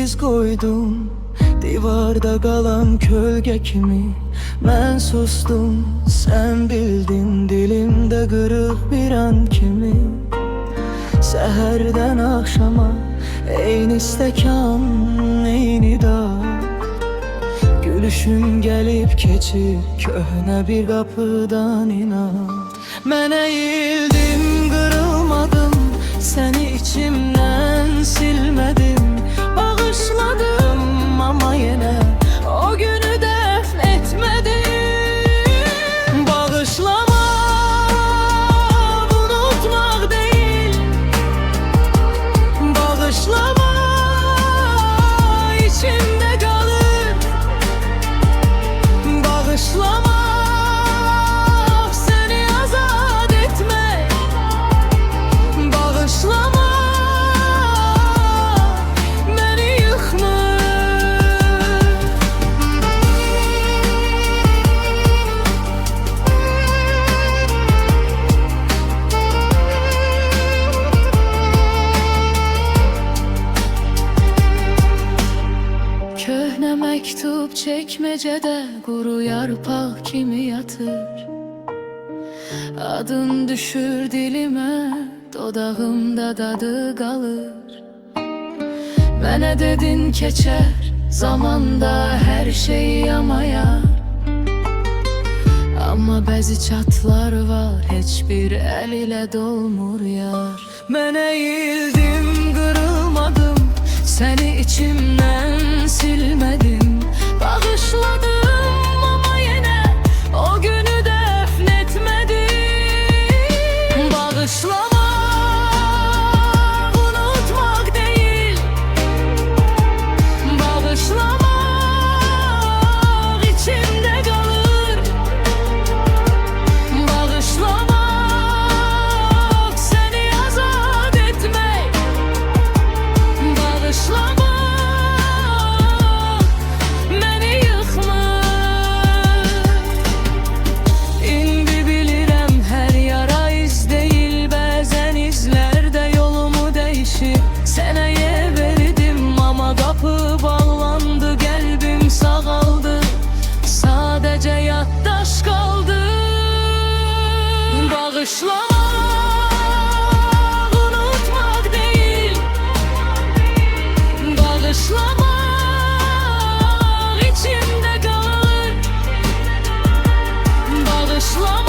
iz koydum divarda qalan kölgə kimi. Mən sustum, sən bildin, dilimdə qırıq bir an kimi. Səhərdən axşama eyni stəkan, eyni dağ. Gülüşün gəlib keçir köhnə bir qapıdan inan. Mən əyildim, qırılmadım, səni içimdən silmədim. Bağışladım ama yenə o günü dəfn etmədim. Bağışlamaq unutmaq deyil, bağışlamaq içimdə qalır. Bağışlamaq səni azad etmək, bağışlamaq məni yıxmır. Köhnə məktub çəkməcədə quru yarpaq kimi yatır. Adın düşür dilimə, dodağımda dadı qalır. Mənə dedin keçər zamanda hər şey yamayar. Amma bəzi çatlar var, heç bir əl ilə dolmur yar. Mən əyildim, qırılmadım, səni içimdən silmədim. Bağışladım ama yenə o günü dəfn etmədim. Bağışlamaq unutmaq deyil, bağışlamaq içimdə qalır. Bağışlamaq səni azad etmək, bağışlamaq məni yıxmır. İndi bilirəm hər yara iz deyil, bəzən izlər də yolumu dəyişir. Sənəyə verdim amma qapı bağlandı, qəlbim sağaldı, sadəcə yaddaş qaldı. Bağışlamaq unutmaq deyil, bağışlamaq içimdə qalır. Bağışlamaq